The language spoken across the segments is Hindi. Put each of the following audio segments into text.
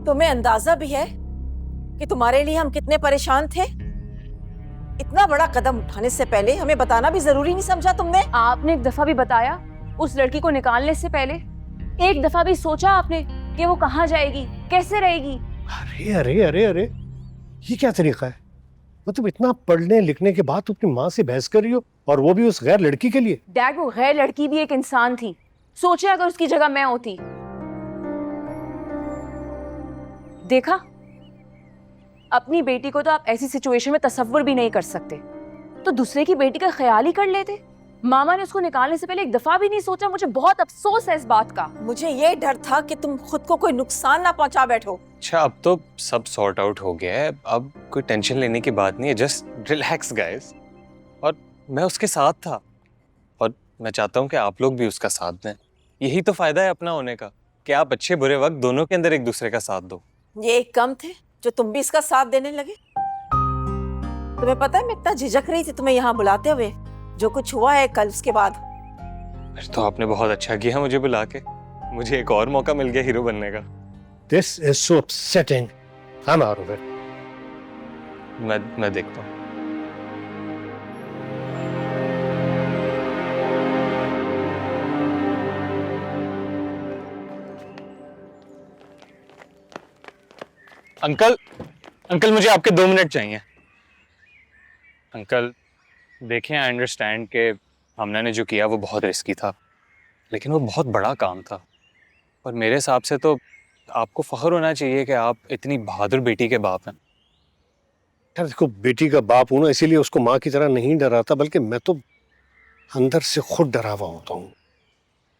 तुम्हें अंदाजा भी है कि तुम्हारे लिए हम कितने परेशान थे? इतना बड़ा कदम उठाने से पहले हमें बताना भी जरूरी नहीं समझा तुमने? आपने एक दफा भी बताया उस लड़की को निकालने से पहले? एक दफा भी सोचा आपने कि वो कहाँ जाएगी, कैसे रहेगी? अरे अरे अरे अरे, ये क्या तरीका है? मतलब इतना पढ़ने लिखने के बाद तुम अपनी माँ से बहस कर रही हो, और वो भी उस गैर लड़की के लिए? डैड, वो गैर लड़की भी एक इंसान थी। सोचे अगर उसकी जगह मैं होती। देखा, अपनी बेटी को तो आप ऐसी सिचुएशन में तसव्वुर भी नहीं कर सकते, तो दूसरे की बेटी का ख्याल ही कर लेते। मामा ने उसको निकालने से पहले एक दफा भी नहीं सोचा। मुझे बहुत अफसोस है इस बात का। मुझे ये डर था कि तुम खुद को कोई नुकसान ना पहुंचा बैठो। अच्छा, अब तो सब सॉर्ट आउट हो गया है, अब कोई टेंशन लेने की बात नहीं है। Just relax guys. और मैं उसके साथ था, और मैं चाहता हूँ कि आप लोग भी उसका साथ दें। यही तो फायदा है अपना होने का, कि आप अच्छे बुरे वक्त दोनों के अंदर एक दूसरे का साथ दो। ये एक कम थे जो तुम भी इसका साथ देने लगे। तुम्हें पता है मैं इतना झिझक रही थी तुम्हें यहाँ बुलाते हुए, जो कुछ हुआ है कल उसके बाद। फिर तो आपने बहुत अच्छा किया मुझे बुला के। मुझे एक और मौका मिल गया हीरो बनने का। This is so upsetting. I'm out of it. मैं देखता हूँ। अंकल मुझे आपके 2 मिनट चाहिए। अंकल देखें, आई अंडरस्टैंड कि हमने ने जो किया वो बहुत रिस्की था, लेकिन वो बहुत बड़ा काम था। और मेरे हिसाब से तो आपको फख्र होना चाहिए कि आप इतनी बहादुर बेटी के बाप हैं। यार देखो, बेटी का बाप हूं ना, इसीलिए उसको माँ की तरह नहीं डराता, बल्कि मैं तो अंदर से खुद डरा हुआ होता हूँ।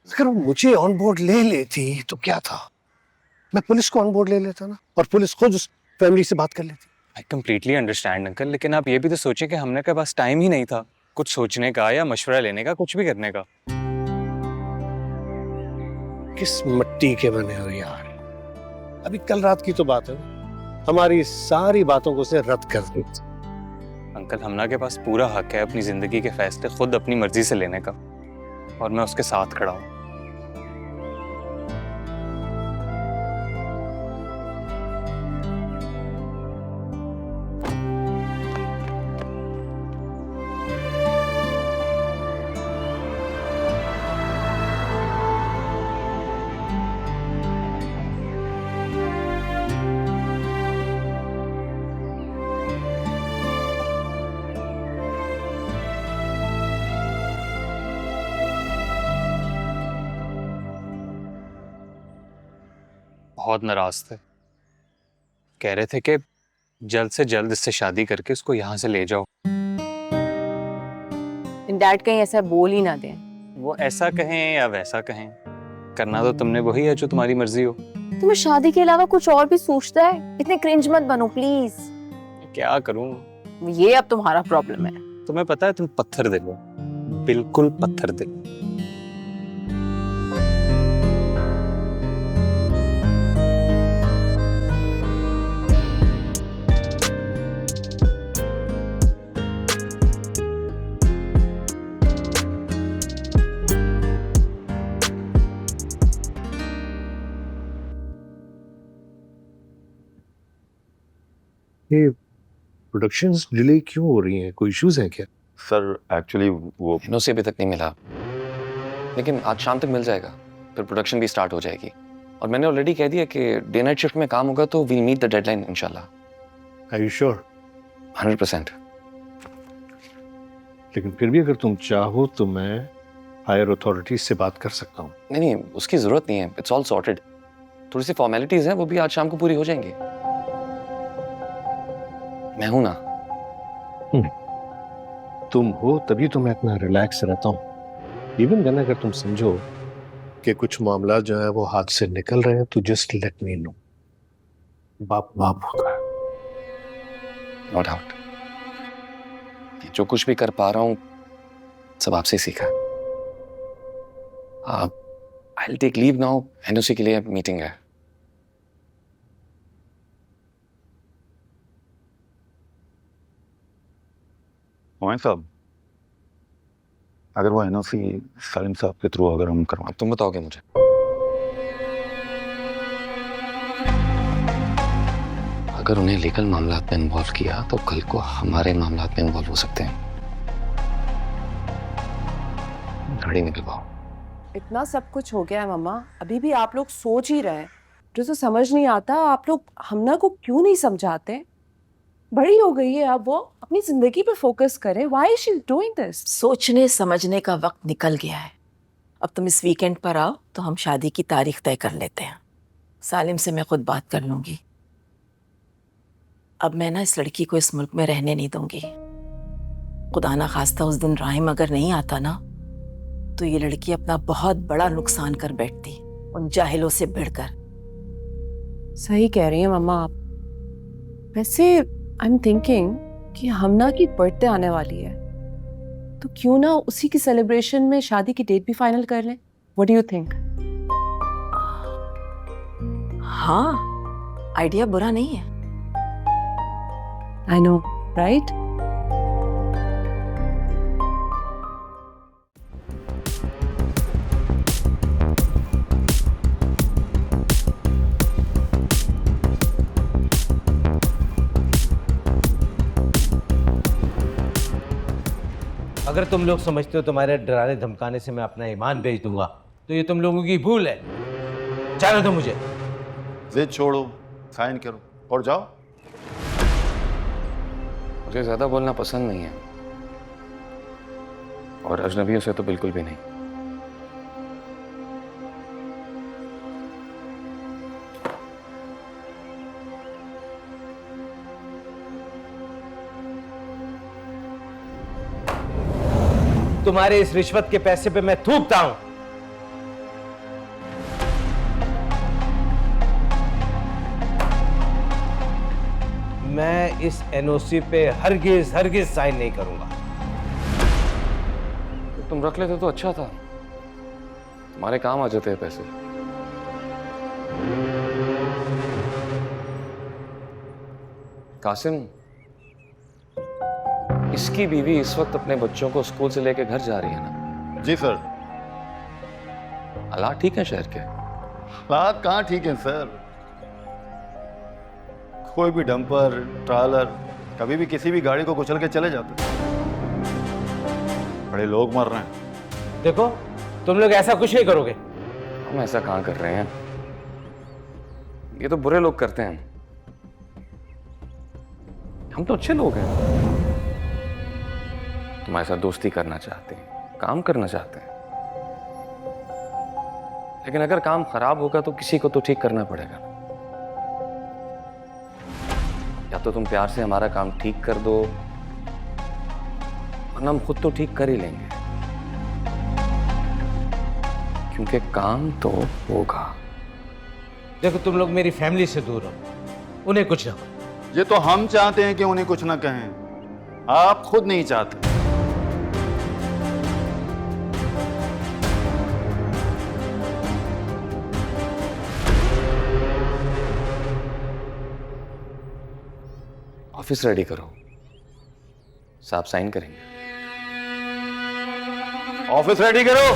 अगर वो मुझे ऑन बोर्ड ले लेती तो क्या था? मैं पुलिस को ऑन बोर्ड ले लेता ना, और पुलिस खुद उस फैमिली से बात कर लेती। आई कम्प्लीटली अंडरस्टैंड अंकल, लेकिन आप ये भी तो सोचें कि हमने के पास टाइम ही नहीं था कुछ सोचने का या मशवरा लेने का, कुछ भी करने का। किस मिट्टी के बने हो यार? अभी कल रात की तो बात है, हमारी सारी बातों को से रद्द कर दी। अंकल, हमना के पास पूरा हक है अपनी जिंदगी के फैसले खुद अपनी मर्जी से लेने का, और मैं उसके साथ खड़ा हूँ। बहुत नाराज थे, कह रहे थे कि जल्द से जल्द इससे शादी करके उसको यहाँ से ले जाओ। डैड कहीं ऐसा बोल ही ना दें। वो ऐसा कहें या वैसा कहें, करना तो तुमने वही है जो तुम्हारी मर्जी हो। तुम्हें शादी के अलावा कुछ और भी सोचता है? इतने क्रिंज मत बनो प्लीज। क्या करूं? ये अब तुम्हारा प्रॉब्लम है। तुम्हें पता है तुम पत्थर दिल हो, बिल्कुल पत्थर दिल। ये प्रोडक्शंस डिले क्यों हो रही हैं? कोई इश्यूज हैं क्या? सर एक्चुअली वो एनओसी अभी तक नहीं मिला, लेकिन आज शाम तक मिल जाएगा, फिर प्रोडक्शन भी स्टार्ट हो जाएगी। और मैंने ऑलरेडी कह दिया कि डे नाइट शिफ्ट में काम होगा तो वील मीट द डेडलाइन इंशाल्लाह। Are you sure? 100%। लेकिन फिर भी अगर तुम चाहो तो मैं हायर अथॉरिटीज से बात कर सकता हूँ। नहीं, उसकी जरूरत नहीं है, इट्स ऑल सॉर्टेड। थोड़ी सी फॉर्मेलिटीज हैं, वो भी आज शाम को पूरी हो जाएंगी। मैं हूं ना। तुम हो तभी तो मैं इतना रिलैक्स रहता हूँ। इवन देन अगर तुम समझो कि कुछ मामला जो है वो हाथ से निकल रहे हैं, तो जस्ट लेट मी नो। बाप बाप होता है। नो डाउट, जो कुछ भी कर पा रहा हूं सब आपसे सीखा। I will take leave now, NOC के लिए मीटिंग है। मोहन साहब, अगर वो एनओसी सलीम साहब के थ्रू अगर हम करवा, तुम बताओगे मुझे। अगर उन्हें लीगल मामलात में इन्वॉल्व किया तो कल को हमारे मामलात में इन्वॉल्व हो सकते हैं। गाड़ी निकलवाओ। इतना सब कुछ हो गया है मम्मा, अभी भी आप लोग सोच ही रहे हैं। जो समझ नहीं आता, आप लोग हमना को क्यों नहीं समझाते? बड़ी हो गई है अब, वो अपनी जिंदगी पे फोकस करे। Why is she doing this? सोचने समझने का वक्त निकल गया है। अब तुम इस वीकेंड पर आओ तो हम शादी की तारीख तय कर लेते हैं। सालिम से मैं खुद बात कर लूंगी। अब मैं ना इस लड़की को इस मुल्क में रहने नहीं दूंगी। खुदा ना खास्ता उस दिन राहिम अगर नहीं आता ना, तो ये लड़की अपना बहुत बड़ा नुकसान कर बैठती उन जाहिलों से भिड़कर। सही कह रही हैं मम्मा आप। वैसे आई एम थिंकिंग कि हमना की बर्थडे आने वाली है, तो क्यों ना उसी की सेलिब्रेशन में शादी की डेट भी फाइनल कर लें? What do you think? हाँ, आइडिया बुरा नहीं है। I know, right? अगर तुम लोग समझते हो तुम्हारे डराने धमकाने से मैं अपना ईमान बेच दूंगा, तो ये तुम लोगों की भूल है। जाने दो मुझे। जिद छोड़ो, साइन करो और जाओ। मुझे ज्यादा बोलना पसंद नहीं है, और अजनबियों से तो बिल्कुल भी नहीं। तुम्हारे इस रिश्वत के पैसे पे मैं थूकता हूं। मैं इस एनओसी पे हरगिज हरगिज साइन नहीं करूंगा। तो तुम रख लेते तो अच्छा था, तुम्हारे काम आ जाते हैं पैसे। कासिम, इसकी बीवी इस वक्त अपने बच्चों को स्कूल से लेकर घर जा रही है ना? जी सर। हालात ठीक है शहर के? हालात कहाँ ठीक है सर। कोई भी डंपर ट्रालर कभी भी किसी भी गाड़ी को कुचल के चले जाते हैं। बड़े लोग मर रहे हैं। देखो, तुम लोग ऐसा कुछ नहीं करोगे। हम ऐसा कहाँ कर रहे हैं, ये तो बुरे लोग करते हैं। हम तो अच्छे लोग हैं। तुम्हारे साथ दोस्ती करना चाहते हैं, काम करना चाहते हैं, लेकिन अगर काम खराब होगा तो किसी को तो ठीक करना पड़ेगा। या तो तुम प्यार से हमारा काम ठीक कर दो, वरना हम खुद तो ठीक कर ही लेंगे, क्योंकि काम तो होगा। देखो, तुम लोग मेरी फैमिली से दूर हो, उन्हें कुछ ना हो। ये तो हम चाहते हैं कि उन्हें कुछ ना कहें, आप खुद नहीं चाहते। ऑफिस रेडी करो, साहब साइन करेंगे। ऑफिस रेडी करो।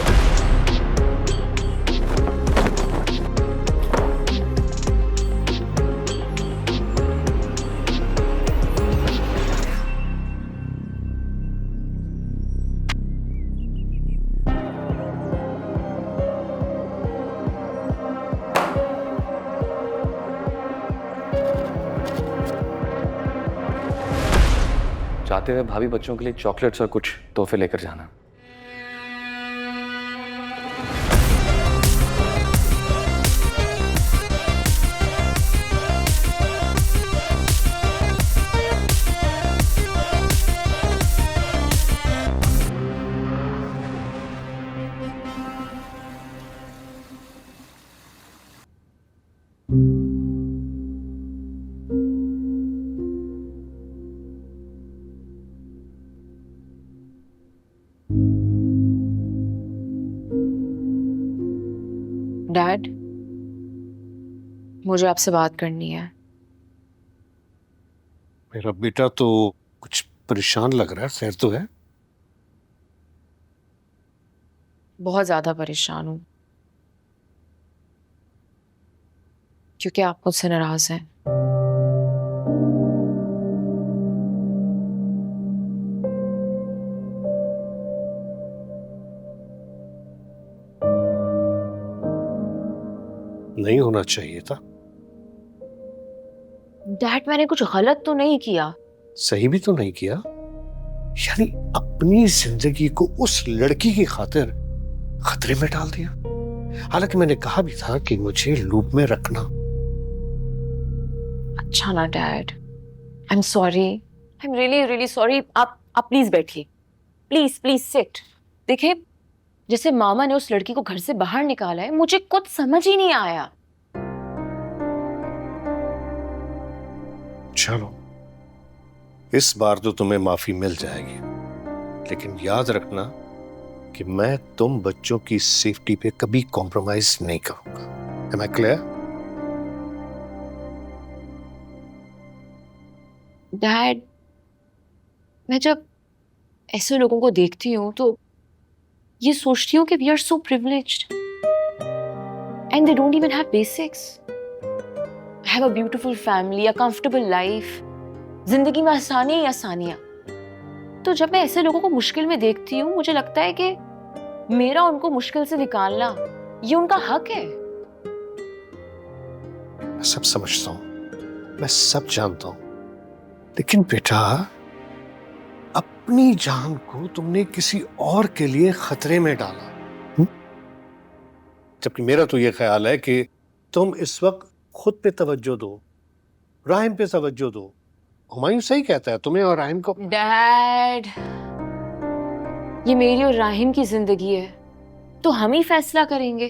जाते हुए भाभी बच्चों के लिए चॉकलेट्स और कुछ तोहफे लेकर जाना। डैड, मुझे आपसे बात करनी है। मेरा बेटा तो कुछ परेशान लग रहा है, खैर तो है? बहुत ज्यादा परेशान हूँ, क्योंकि आप मुझसे नाराज हैं। होना चाहिए था। डैड मैंने कुछ गलत तो नहीं किया। सही भी तो नहीं किया, यानी अपनी जिंदगी को उस लड़की की खातिर खतरे में डाल दिया। हालांकि मैंने कहा भी था कि मुझे लूप में रखना। अच्छा ना dad, I am sorry, I am really really sorry. आप प्लीज बैठिए, प्लीज प्लीज सिट। देखिए, जैसे मामा ने उस लड़की को घर से बाहर निकाला है, मुझे कुछ समझ ही नहीं आया। चलो, इस बार तो तुम्हें माफी मिल जाएगी, लेकिन याद रखना कि मैं तुम बच्चों की सेफ्टी पे कभी कॉम्प्रोमाइज नहीं करूंगा। Am I clear? डैड, मैं जब ऐसे लोगों को देखती हूँ तो ये सोचती हूँ कि we are so privileged and they don't even have basics. Have a beautiful family, a comfortable life, जिंदगी में आसानी ही आसानियां। तो जब मैं ऐसे लोगों को मुश्किल में देखती हूँ, मुझे लगता है कि मेरा उनको मुश्किल से निकालना ये उनका हक है। मैं सब समझता हूं, मैं सब जानता हूं, लेकिन बेटा, अपनी जान को तुमने किसी और के लिए खतरे में डाला। जबकि मेरा तो ये ख्याल है कि तुम इस वक्त खुद पे तवज्जो दो, राहिम पे तवज्जो दो। हुमायूं सही कहता है, तुम्हें और राहिम को। डैड, ये मेरी और राहिम की जिंदगी है, तो हम ही फैसला करेंगे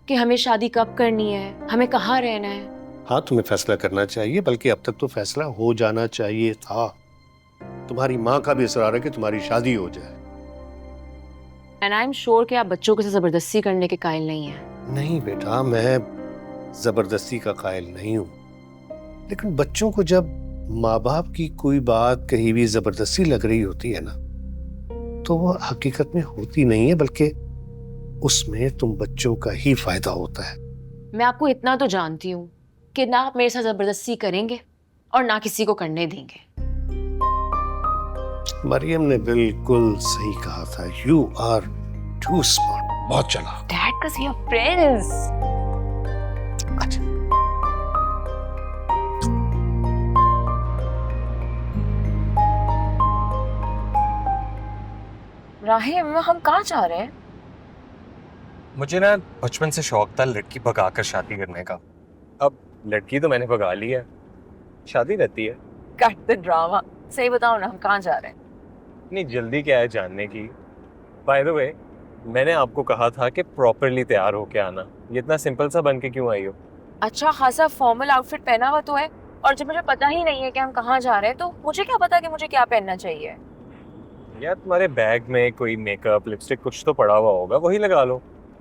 कि हमें शादी कब करनी है, हमें कहाँ रहना है। हाँ, तुम्हें फैसला करना चाहिए, बल्कि अब तक तो फैसला हो जाना चाहिए था। तुम्हारी माँ का भी इसरार है कि तुम्हारी शादी हो जाए। एंड आई एम श्योर कि आप बच्चों के साथ जबरदस्ती करने के कायल नहीं हैं। नहीं बेटा, मैं जबरदस्ती का कायल नहीं हूं, लेकिन बच्चों को जब माँ बाप की कोई बात कहीं भी जबरदस्ती लग रही होती है ना, तो वो हकीकत में होती नहीं है, बल्कि उसमें तुम बच्चों का ही फायदा होता है। मैं आपको इतना तो जानती हूँ कि ना आप मेरे साथ जबरदस्ती करेंगे और ना किसी को करने देंगे। मरियम ने बिल्कुल सही कहा था, यू आर टू स्मार्ट। बहुत चला dad, cuz we are friends। अच्छा, राहिम, हम कहाँ जा रहे हैं? मुझे ना बचपन से शौक था लड़की भगाकर शादी करने का। अब लड़की तो मैंने भगा ली है, शादी रहती है। Cut the drama. सही बताओ ना, हम कहाँ जा रहे हैं? इतनी जल्दी क्या है जानने की? बाय द वे, मैंने आपको कहा था कि प्रॉपरली तैयार होके आना। ये इतना सिंपल सा बन के क्यों आई हो? अच्छा खासा फॉर्मल आउटफिट पहना हुआ तो है, और जब मुझे पता ही नहीं है कि हम कहाँ जा रहे हैं, तो मुझे क्या पता कि मुझे क्या पहनना चाहिए? यार, तुम्हारे बैग में कोई मेकअप लिपस्टिक कुछ तो पड़ा हुआ होगा, वही लगा लो।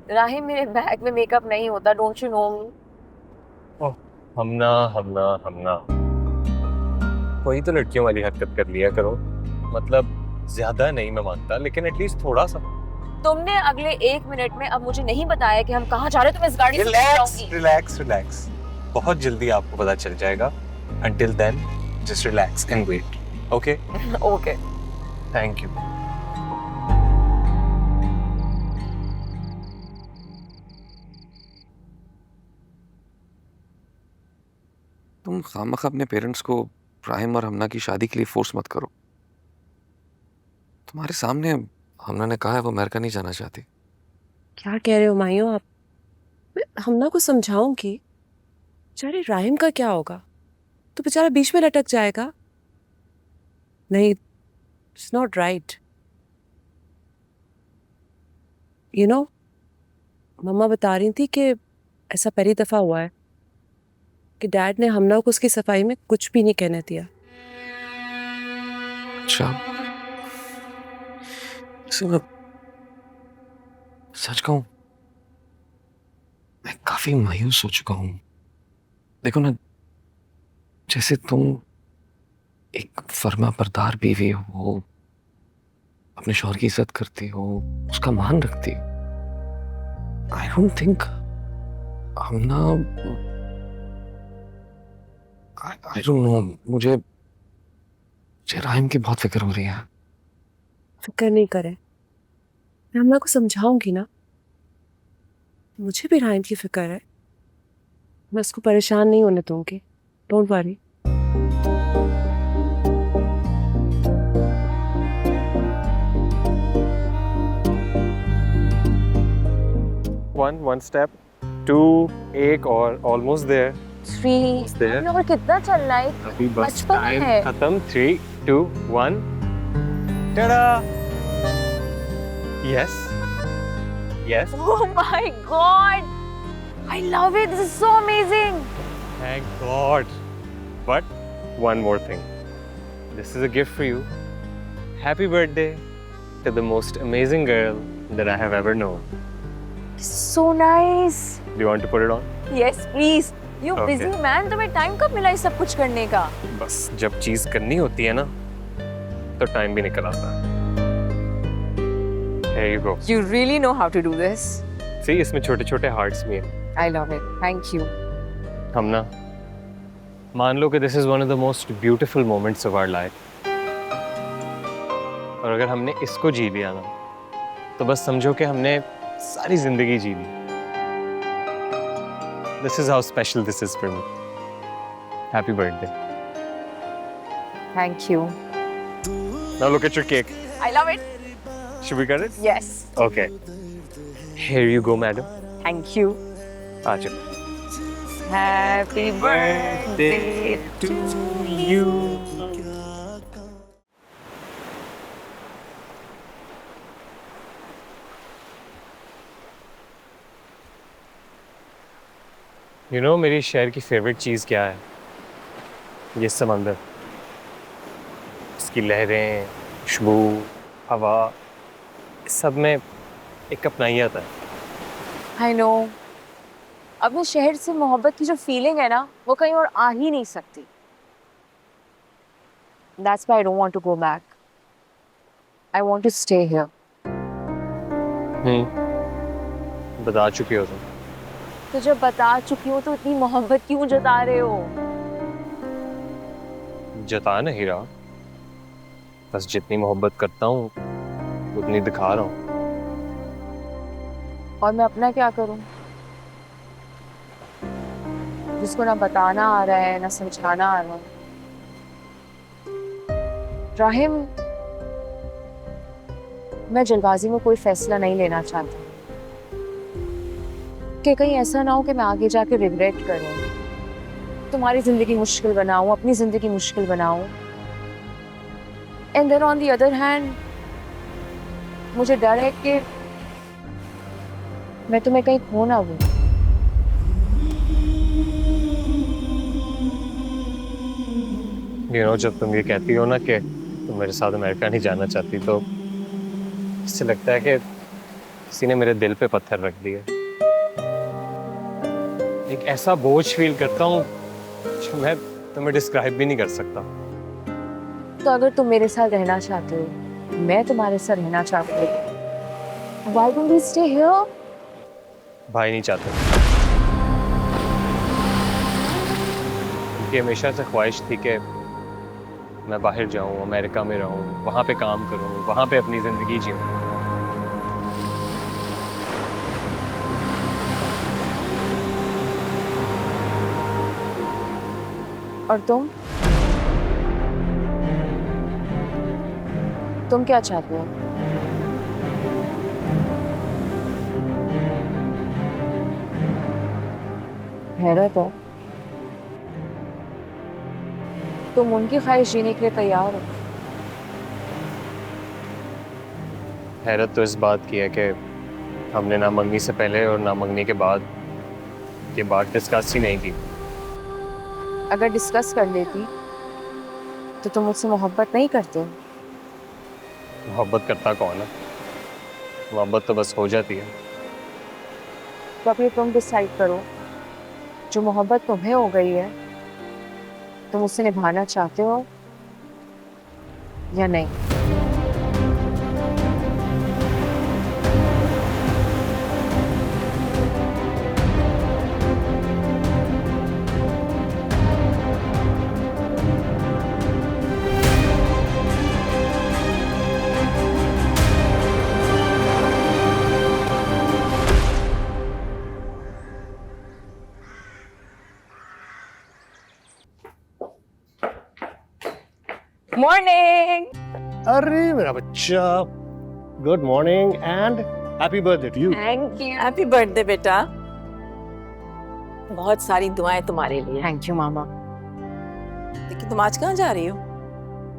राहिम, मेरे बैग में मेकअप नहीं होता, डोंट यू नो। हमना वही तो लड़कियों वाली हरकत कर लिया करो। मतलब ज्यादा नहीं मैं मानता, लेकिन एटलीस्ट थोड़ा सा। तुमने अगले 1 मिनट में अब मुझे नहीं बताया कि हम कहाँ जा रहे हैं, तो मैं इस गाड़ी से रिलैक्स रिलैक्स रिलैक्स, बहुत जल्दी आपको पता चल जाएगा। Until then, just relax and wait. Okay? Okay. Thank you. तुम खामखा अपने पेरेंट्स को राहिम और हमना की शादी के लिए फोर्स मत करो। तुम्हारे सामने हमना ने कहा है वो अमेरिका नहीं जाना चाहती। क्या कह रहे हो मायूं आप? मैं हमना को समझाऊंगी। बेचारे राहिम का क्या होगा? तो बेचारा बीच में लटक जाएगा। नहीं, it's not right. You know, मम्मा बता रही थी कि ऐसा पहली दफा हुआ है कि डैड ने हमना को उसकी सफाई में कुछ भी नहीं कहने दिया। अच्छा, वैसे मैं सच कहूं, मैं काफी मायूस हो चुका हूं। देखो ना, जैसे तुम एक फर्मा बरदार बीवी हो, अपने शौहर की इज्जत करती हो, उसका मान रखती हो। I don't think Hamna, I don't know, मुझे राहिम की बहुत फिक्र हो रही है। फिक्र नहीं करे, मैं हमना को समझाऊंगी ना। मुझे भी राहिम की फिक्र है। मैं उसको परेशान नहीं होने दूंगी, डोंट वरी। one step, 2, एक और almost there. 3 there. और कितना चलना है? अभी बस बचपन टाइम है। खत्म। 3, 2, 1 tada yes yes Oh my God! I love it. This is so amazing. thank god but one more thing, this is a gift for you. Happy birthday to the most amazing girl that I have ever known. So nice. Do you want to put it on? Yes, please. You Okay. busy man. तुम्हें टाइम कब मिला ये सब कुछ करने का? बस जब चीज करनी होती है ना तो टाइम भी निकल आता है। Here you go. You really know how to do this. See, इसमें छोटे छोटे हार्ट्स भी हैं। I love it. Thank you. हम ना मान लो कि this is one of the most beautiful moments of our life, और अगर हमने इसको जी लिया ना तो बस समझो कि हमने सारी जिंदगी जी ली। This is how special this is for me. Happy birthday. Thank you. Now look at your cake. I love it. Should we cut it? Yes. Okay, here you go madam. Thank you. आ चलो। Happy birthday to you. You know मेरी शहर की फेवरेट चीज़ क्या है? ये समंदर, इसकी लहरें, खुशबू, हवा, इस सब में एक अपनाइयत है। I know. अपने शहर से मोहब्बत की जो फीलिंग है ना वो कहीं और आ ही नहीं सकती। That's why I don't want to go back. I want to stay here. बता चुकी हो तुम। तो जब बता चुकी हूँ तो इतनी मोहब्बत क्यों जता रहे हो? जता नहीं रहा, बस जितनी मोहब्बत करता हूँ उतनी दिखा रहा हूँ। और मैं अपना क्या करूँ जिसको ना बताना आ रहा है ना समझाना आ रहा है? राहिम, मैं जल्दबाजी में कोई फैसला नहीं लेना चाहती कि कहीं ऐसा ना हो कि मैं आगे जाके रिग्रेट करूं, तुम्हारी जिंदगी मुश्किल बनाऊं, अपनी जिंदगी मुश्किल बनाऊं। And then on the other hand मुझे डर है कि मैं तुम्हें कहीं खो ना दूं। यू नो, जब तुम ये कहती हो ना कि तुम मेरे साथ अमेरिका नहीं जाना चाहती, तो इससे लगता है कि किसी ने मेरे दिल पे पत्थर रख दिया। एक ऐसा बोझ फील करता हूँ जो मैं तुम्हें डिस्क्राइब भी नहीं कर सकता। तो अगर तुम मेरे साथ रहना चाहते हो, मैं तुम्हारे साथ रहना चाहती हूँ, why don't we stay here? भाई नहीं चाहते, उनकी हमेशा से ख्वाहिश थी कि मैं बाहर जाऊं, अमेरिका में रहूं, वहाँ पे काम करूं, वहाँ पे अपनी ज़िंदगी जीऊं। और तुम क्या चाहते हो? हैरत है, तुम उनकी ख्वाहिश जीने के लिए तैयार हो। हैरत तो इस बात की है कि हमने ना मंगनी से पहले और ना मंगनी के बाद ये बात डिस्कस ही नहीं की। अगर डिस्कस कर लेती तो तुम मुझसे मोहब्बत नहीं करते। मोहब्बत करता कौन है? मोहब्बत तो बस हो जाती है। तो अभी तुम डिसाइड करो, जो मोहब्बत तुम्हें हो गई है तुम उससे निभाना चाहते हो या नहीं? मॉर्निंग। अरे मेरा बच्चा, good morning and happy birthday to you. Thank you. Happy birthday बेटा, बहुत सारी दुआएं तुम्हारे लिए। थैंक यू मामा। लेकिन तुम आज कहाँ जा रही हो?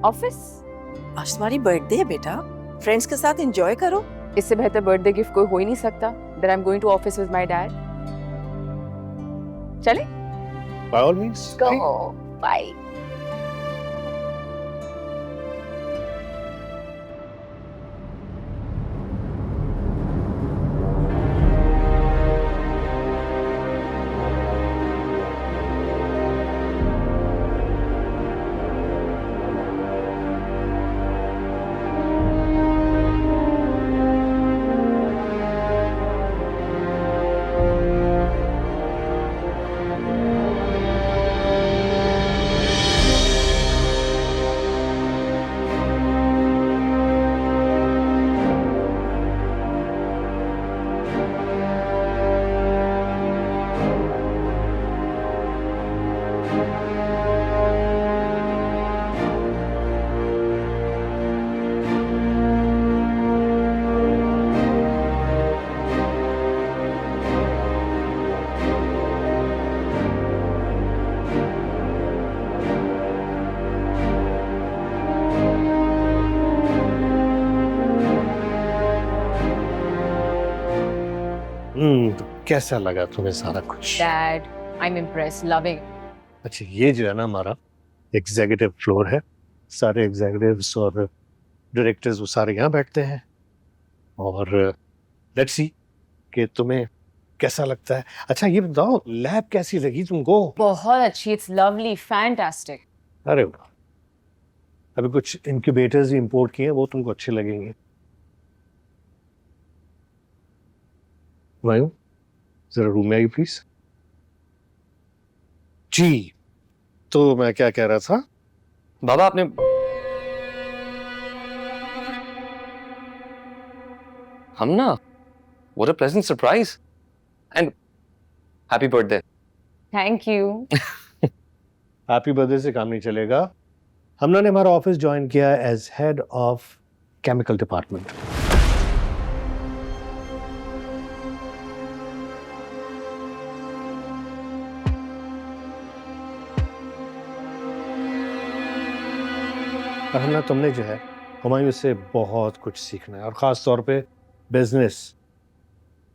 ऑफिस। आज तुम्हारी बर्थडे है बेटा, फ्रेंड्स के साथ एंजॉय करो। इससे बेहतर बर्थडे गिफ्ट कोई हो ही नहीं सकता। That I'm going to office with my dad. चले? Bye all means Go. Bye. तो कैसा लगा तुम्हें सारा कुछ? Dad, I'm impressed. Loving. अच्छा, ये जो है ना हमारा एग्जीक्यूटिव फ्लोर है, सारे एग्जीक्यूटिव्स और डायरेक्टर्स वो सारे यहाँ बैठते हैं और लेट्स सी कि तुम्हें कैसा लगता है। अच्छा ये बताओ, लैब कैसी लगी तुमको? बहुत अच्छी। It's lovely. Fantastic. अरे वाह, अभी कुछ इंक्यूबेटर्स भी इंपोर्ट किए हैं, वो तुमको अच्छे लगेंगे। वायु, जरा रूम में आइए प्लीज। जी, तो मैं क्या कह रहा था? बाबा आपने हम ना, what a pleasant surprise and happy birthday. Thank you. Happy birthday से काम नहीं चलेगा। हमना ने हमारा ऑफिस ज्वाइन किया as head of chemical department. और हमना तुमने जो है हुमायूं से बहुत कुछ सीखना है, और ख़ास तौर पे बिजनेस।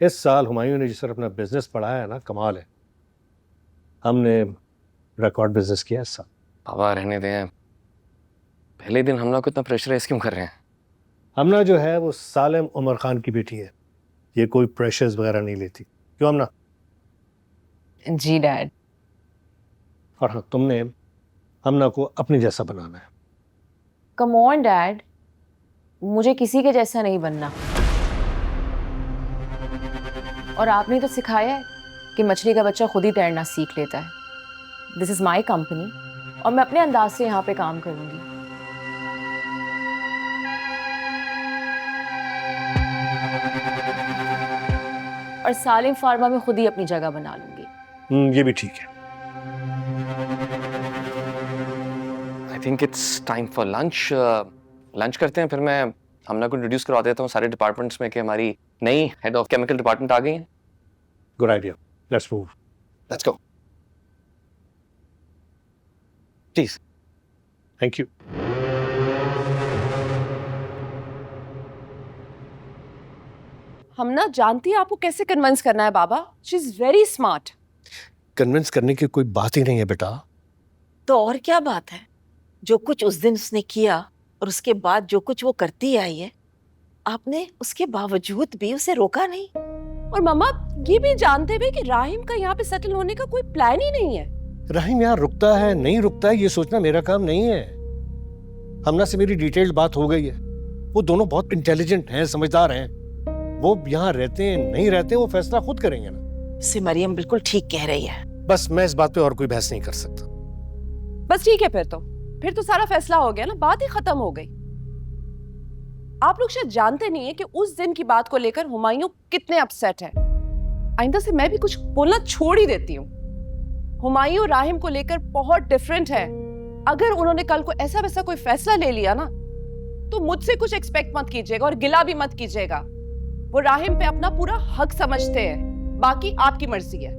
इस साल हुमायूं ने जिस तरह अपना बिजनेस पढ़ाया है ना, कमाल है। हमने रिकॉर्ड बिजनेस किया इस साल। बाबा रहने दें, पहले दिन हमला को इतना प्रेशराइज क्यों कर रहे हैं? हमना जो है वो सालिम उमर खान की बेटी है, ये कोई प्रेशर्स वगैरह नहीं लेती। क्यों हमना? जी डैड। और हाँ, तुमने हमना को अपने जैसा बनाना है। कम ऑन डैड, मुझे किसी के जैसा नहीं बनना। और आपने तो सिखाया है कि मछली का बच्चा खुद ही तैरना सीख लेता है। दिस इज माई कंपनी और मैं अपने अंदाज से यहाँ पे काम करूंगी। और सालिम फार्मा में खुद ही अपनी जगह बना लूंगी। ये भी ठीक है। I think it's time for lunch. Lunch करते हैं, फिर मैं हमला को इंट्रोड्यूस करवा देता हूँ सारे डिपार्टमेंट्स में कि हमारी नई हेड ऑफ केमिकल डिपार्टमेंट आ गई है। Good idea, let's move. Let's go please. Thank you. हम ना जानती है आपको कैसे कन्विंस करना है बाबा। She is very smart. Convince करने की कोई बात ही नहीं है बेटा। तो और क्या बात है? जो कुछ उस दिन उसने किया और उसके बाद जो कुछ वो करती आई है, आपने उसके बावजूद भी उसे रोका नहीं। और मम्मा ये भी जानते हुए कि राहिम का यहाँ पे सेटल होने का कोई प्लान ही नहीं है। रहीम यहाँ रुकता है नहीं रुकता है ये सोचना मेरा काम नहीं है। हमना से मेरी डिटेल्ड बात हो गई है। वो दोनों बहुत इंटेलिजेंट हैं, समझदार हैं। वो यहाँ रहते हैं नहीं रहते वो फैसला खुद करेंगे ना। से मरियम बिल्कुल ठीक कह रही है। बस मैं इस बात पे और कोई बहस नहीं कर सकता। बस ठीक है, फिर तो सारा फैसला हो गया ना, बात ही खत्म हो गई। आप लोग शायद जानते नहीं है कि उस दिन की बात को लेकर हुमायूं कितने अपसेट है। आइंदा से मैं भी कुछ बोलना छोड़ ही देती हूँ। हुमायूं राहिम को लेकर बहुत डिफरेंट है। अगर उन्होंने कल को ऐसा वैसा कोई फैसला ले लिया ना, तो मुझसे कुछ एक्सपेक्ट मत कीजिएगा और गिला भी मत कीजिएगा। वो राहिम पे अपना पूरा हक समझते हैं, बाकी आपकी मर्जी है।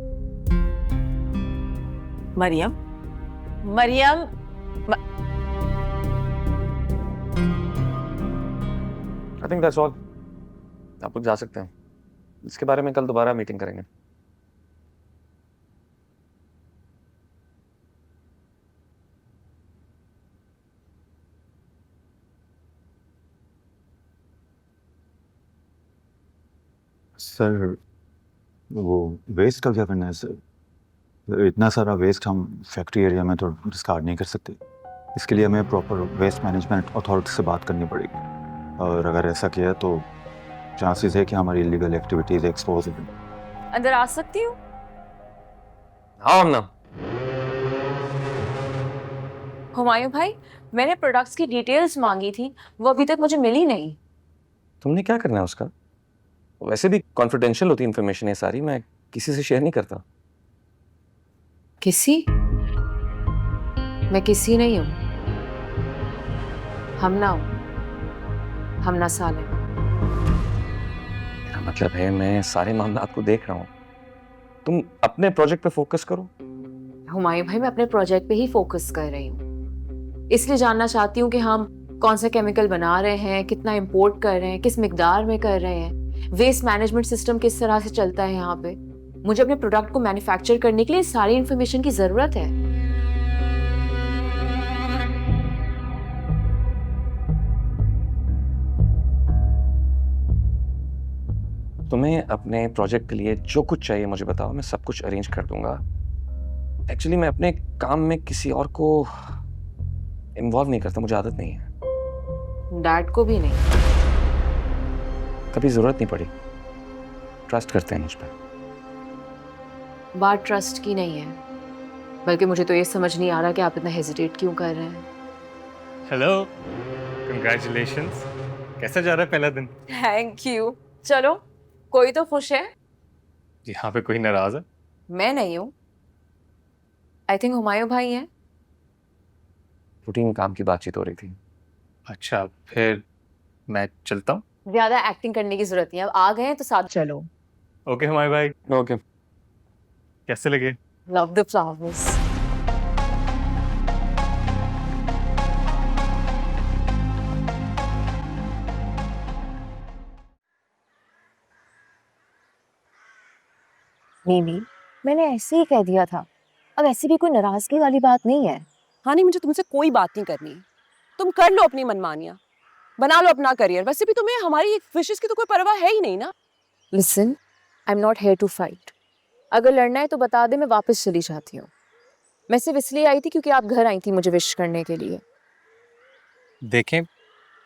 Maryam, Maryam, I think that's all. आप लोग जा सकते हैं। इसके बारे में कल दोबारा मीटिंग करेंगे। सर वो वेस्ट का क्या करना है सर? इतना सारा वेस्ट हम फैक्ट्री एरिया में तो डिस्कार्ड नहीं कर सकते। इसके लिए हमें प्रॉपर वेस्ट मैनेजमेंट अथॉरिटी से बात करनी पड़ेगी, और अगर ऐसा किया तो चांसेस है कि हमारी इलीगल एक्टिविटीज एक्सपोज हो। अंदर आ सकती हूँ? हाँ हमना। हुमायूं भाई, मैंने प्रोडक्ट्स की डिटेल्स मांगी थी, वो अभी तक मुझे मिली नहीं। तुमने क्या करना है उसका? वैसे भी कॉन्फिडेंशियल होती इन्फॉर्मेशन है सारी, मैं किसी से शेयर नहीं करता। किसी? मैं किसी नहीं हूँ, हमना हूँ, हमना साले। मेरा मतलब है मैं सारे मामला आपको देख रहा हूँ, तुम अपने प्रोजेक्ट पे फोकस करो। हुमायूं भाई, मैं अपने प्रोजेक्ट पे ही फोकस कर रही हूँ। इसलिए जानना चाहती हूँ कि हम कौन सा केमिकल बना रहे हैं, कितना इंपोर्ट कर रहे हैं, किस मिकदार में कर रहे हैं, वेस्ट मैनेजमेंट सिस्टम किस तरह से चलता है यहाँ पे। मुझे अपने प्रोडक्ट को मैन्युफैक्चर करने के लिए सारी इंफॉर्मेशन की जरूरत है। तुम्हें अपने प्रोजेक्ट के लिए जो कुछ चाहिए मुझे बताओ, मैं सब कुछ अरेंज कर दूंगा। एक्चुअली मैं अपने काम में किसी और को इन्वॉल्व नहीं करता, मुझे आदत नहीं है। डैड को भी नहीं? कभी जरूरत नहीं पड़ी, ट्रस्ट करते हैं मुझ पर। बात ट्रस्ट की नहीं है, बल्कि मुझे तो ये समझ नहीं आ रहा कि आप इतना हेजिटेट क्यों कर रहे हैं। Hello, congratulations. कैसा जा रहा है पहला दिन? Thank you. चलो, कोई तो खुश है। यहाँ पे कोई नाराज है? मैं नहीं हूँ, आई थिंक हुमायूं भाई हैं। रूटीन काम की बातचीत हो रही थी। अच्छा, फिर मैं चलता हूँ। ज्यादा एक्टिंग करने की जरूरत नहीं है, अब आ गए हैं तो साथ चलो। ओके हमारे भाई, ओके। कैसे लगे? Love the flowers. मीमी, मैंने ऐसे ही कह दिया था, अब ऐसी भी कोई नाराजगी वाली बात नहीं है। हाँ नहीं, मुझे तुमसे कोई बात नहीं करनी। तुम कर लो अपनी मनमानियाँ, बना लो अपना करियर। वैसे भी तुम्हें हमारी विशेष की तो कोई परवाह है ही नहीं ना। Listen, I am not here to fight. अगर लड़ना है तो बता दे, मैं वापस चली जाती हूँ। मैं सिर्फ इसलिए आई थी क्योंकि आप घर आई थी मुझे विश करने के लिए। देखें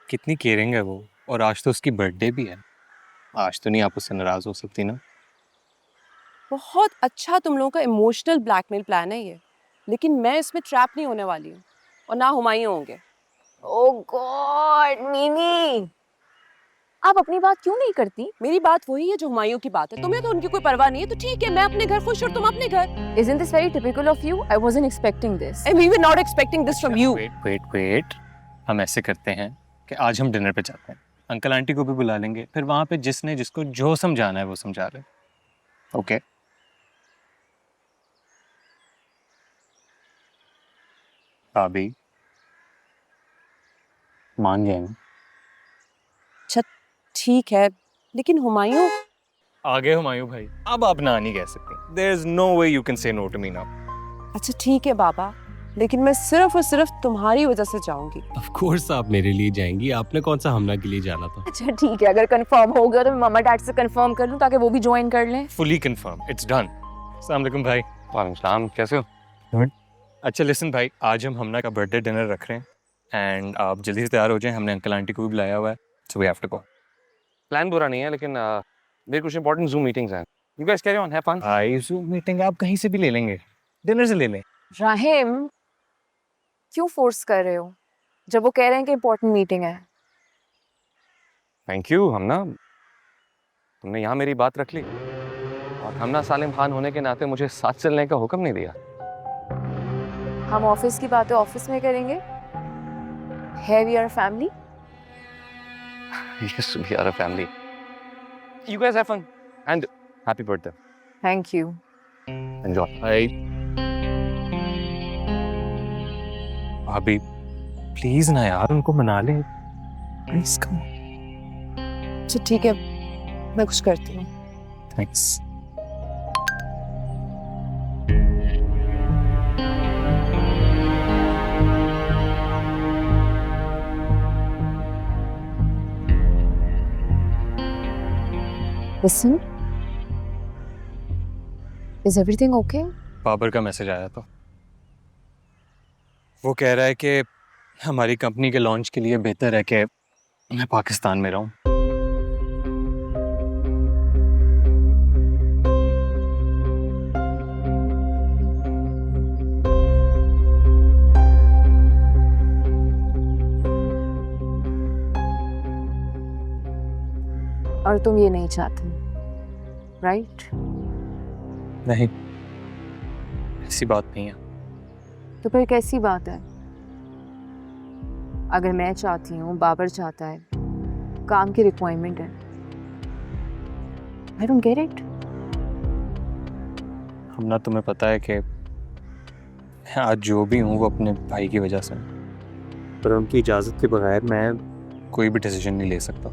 कितनी केयरिंग है वो, और आज तो उसकी बर्थडे भी है। आज तो नहीं आप उससे नाराज हो सकती ना। बहुत अच्छा तुम लोगों का इमोशनल ब्लैकमेल प्लान है ये, लेकिन मैं इसमें ट्रैप नहीं होने वाली हूँ, और ना हुमायूं होंगे। ओह गॉड मीमी, आप अपनी बात क्यों नहीं करती? मेरी बात वही है जो हुमायूं की बात है। तुम्हें तो उनकी कोई परवाह नहीं है, तो ठीक है, मैं अपने घर खुश और तुम अपने घर। Isn't this very typical of you? I wasn't expecting this. And we were not expecting this from you. Wait, हम ऐसे करते हैं कि आज हम डिनर पे जाते हैं, अंकल आंटी को भी बुला लेंगे, फिर वहां पे जिसने जिसको जो समझाना है वो समझा ले। ओके? भाभी मान गए ना? अच्छा ठीक है, लेकिन हुमायूं। आगे हुमायूं भाई, अब आप ना नहीं कह सकते। There is no way you can say no to me now. अच्छा ठीक है बाबा, लेकिन मैं सिर्फ और सिर्फ तुम्हारी वजह से जाऊंगी। ऑफ कोर्स आप मेरे लिए जाएंगी, आपने कौन सा हमना के लिए जाना था? अच्छा ठीक है, अगर कंफर्म हो गया तो मैं मम्मा डैड से कंफर्म कर लूं ताकि वो भी ज्वाइन कर लें। Fully confirmed. It's done. अस्सलाम वालेकुम भाई। वालेकुम सलाम, कैसे हो? अच्छा लिसन भाई, आज हम हमना का बर्थडे डिनर रख रहे हैं, एंड आप जल्दी से तैयार हो जाएं। हमने अंकल आंटी को भी बुलाया हुआ है, so we have to go. Plan बुरा नहीं है, लेकिन मेरे कुछ इंपॉर्टेंट जूम मीटिंग्स हैं। You guys carry on, have fun. भाई जूम मीटिंग आप कहीं से भी ले लेंगे, डिनर से ले लें। राहिम, क्यों फोर्स कर रहे हो जब वो कह रहे हैं कि इंपॉर्टेंट मीटिंग है? थैंक यू हमना, तुमने यहाँ मेरी बात रख ली, और हमना सालिम खान होने के नाते मुझे साथ चलने का हुक्म नहीं दिया। हम ऑफिस की बातें ऑफिस में करेंगे. है we are family. Yes, we are a family. You guys have fun and happy birthday. Thank you. Enjoy. Bye. भाभी प्लीज ना यार, उनको मना ले प्लीज. कम. अच्छा ठीक है, मैं कुछ करती हूँ. Thanks. Listen, is everything okay? Babar का मैसेज आया था. वो कह रहा है कि हमारी कंपनी के लॉन्च के लिए बेहतर है कि मैं पाकिस्तान में रहूं. और तुम ये नहीं चाहते, राइट? नहीं, ऐसी बात नहीं है. तो फिर कैसी बात है? अगर मैं चाहती हूँ, बाबर चाहता है, काम की रिक्वायरमेंट है. I don't get it. हमना तुम्हें पता है कि मैं आज जो भी हूँ वो अपने भाई की वजह से, पर उनकी इजाज़त के बगैर मैं कोई भी डिसीजन नहीं ले सकता.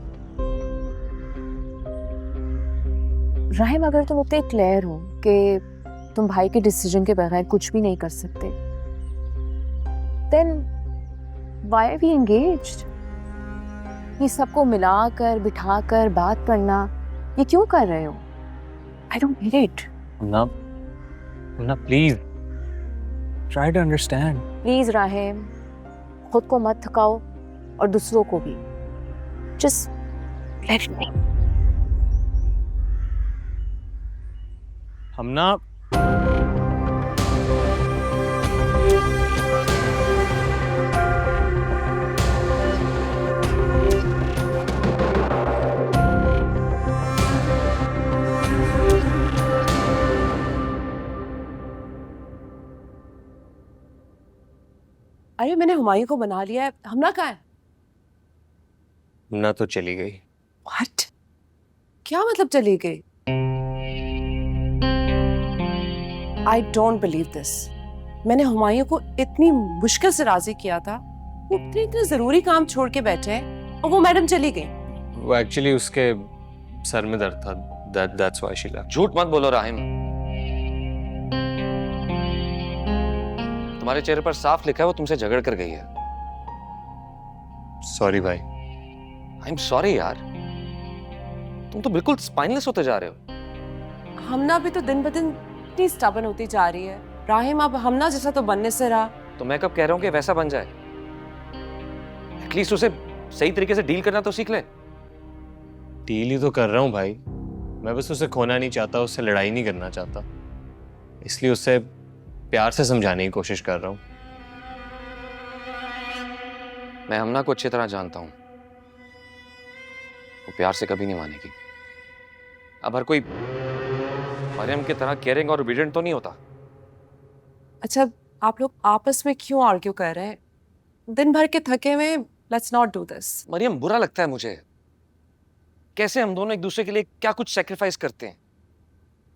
राहिम, अगर तुम इतने क्लियर हो कि तुम भाई के डिसीजन के बगैर कुछ भी नहीं कर सकते, then why are we engaged? ये सबको मिलाकर बिठाकर बात करना, ये क्यों कर रहे हो? I don't get it. Hamna please try to understand. Please Rahim, खुद को मत थकाओ और दूसरों को भी. Just let it be. हमना अरे मैंने हुमायूं को बना लिया है. हमना कहाँ है? हमना तो चली गई. व्हाट? क्या मतलब चली गई? I don't believe this. मैंने हुमायूं को इतनी मुश्किल से राजी किया था, वो इतने जरूरी काम छोड़ के बैठे हैं और वो मैडम चली गई. वो एक्चुअली उसके सर में दर्द था. That's why she left. झूठ मत बोलो राहिम. तुम्हारे चेहरे पर साफ लिखा है वो तुमसे झगड़ कर गई है. सॉरी भाई. आई एम सॉरी यार. तुम तो बिल्कुल स्पाइनलेस होते जा रहे हो. हमना भी तो दिन ब दिन इतनी स्टबर्न होती जा रही है. राहिम, अब हमना जैसा तो बनने से रहा. तो मैं कब कह रहा हूँ कि वैसा बन जाए. एटलीस्ट उसे सही तरीके से डील करना तो सीख ले. डील ही तो कर रहा हूँ भाई. मैं बस उसे खोना नहीं चाहता, उससे लड़ाई नहीं करना चाहता, इसलिए उससे प्यार से समझाने की कोशिश कर रहा हूँ. मैं हमना को अच्छी तरह जानता हूँ. वो प्यार से कभी नहीं मानेगी. अब हर कोई मरियम की तरह केयरिंग और ओबीडिएंट तो नहीं होता. अच्छा, आप लोग आपस में क्यों आर्ग्यू कर रहे हैं? दिन भर के थके हुए. Let's not do this. Maryam, बुरा लगता है मुझे कैसे हम दोनों एक दूसरे के लिए क्या कुछ सैक्रिफाइस करते हैं,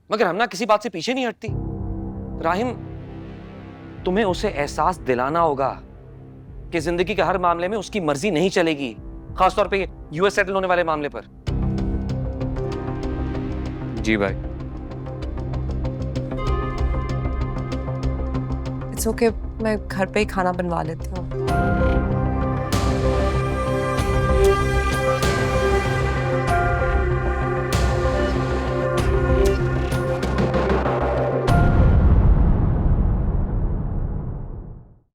मगर हमना किसी बात से पीछे नहीं हटती. राहिम, तुम्हें उसे एहसास दिलाना होगा कि जिंदगी के हर मामले में उसकी मर्जी नहीं चलेगी, खासतौर पे यूएस सेटल होने वाले मामले पर. जी भाई. इट्स ओके, मैं घर पे ही खाना बनवा लेती हूँ.